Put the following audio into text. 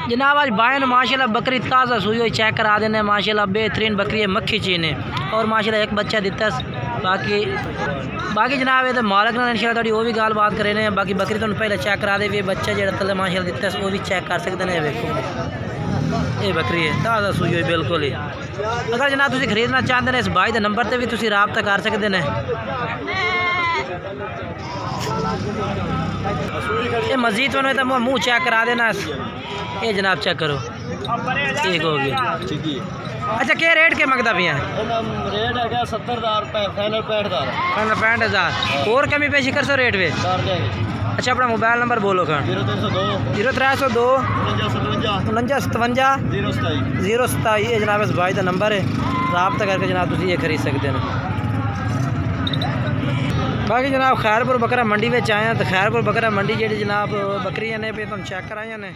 जनाब आज बायन माशाल्लाह बकरी ताज़ा सुई हुई चेक करा देने माशाल्लाह बेहतरीन बकरी है मक्खी चीने और माशाल्लाह एक बच्चा दिता बाकी जनाब ये तो मालक ने इंशाल्लाह थोड़ी वो भी गल बात करे ने बाकी बकरी तुहानू पहले चेक करा दे बच्चा जो थले माशाल्लाह दिता वो भी चेक कर सकते हैं। वेखो ये बकरी है ताज़ा सुई हुई बिल्कुल ही। अगर जनाब तुम खरीदना चाहते हैं इस भाई के नंबर पर भी तुम रबता कर सकते हैं। ये मजीद तो मुँह चेक करा देना ये जनाब चेक करो ठीक हो गया। अच्छा क्या रेट के मंगता पिया रेट है 70,000 फाइनल 65,000 और कमी पेशी कर सो रेट वे। अच्छा अपना मोबाइल नंबर बोलो खान 0302 49 57 027 ये जनाब इस भाई का नंबर है रबता करके जनाब तुम ये खरीद सकते हैं। बाकी जनाब खैरपुर बकरा मंडी में आए हैं तो खैरपुर बकरा मंडी जी जनाब बकरियां ने पे तुम चेक कराइया ने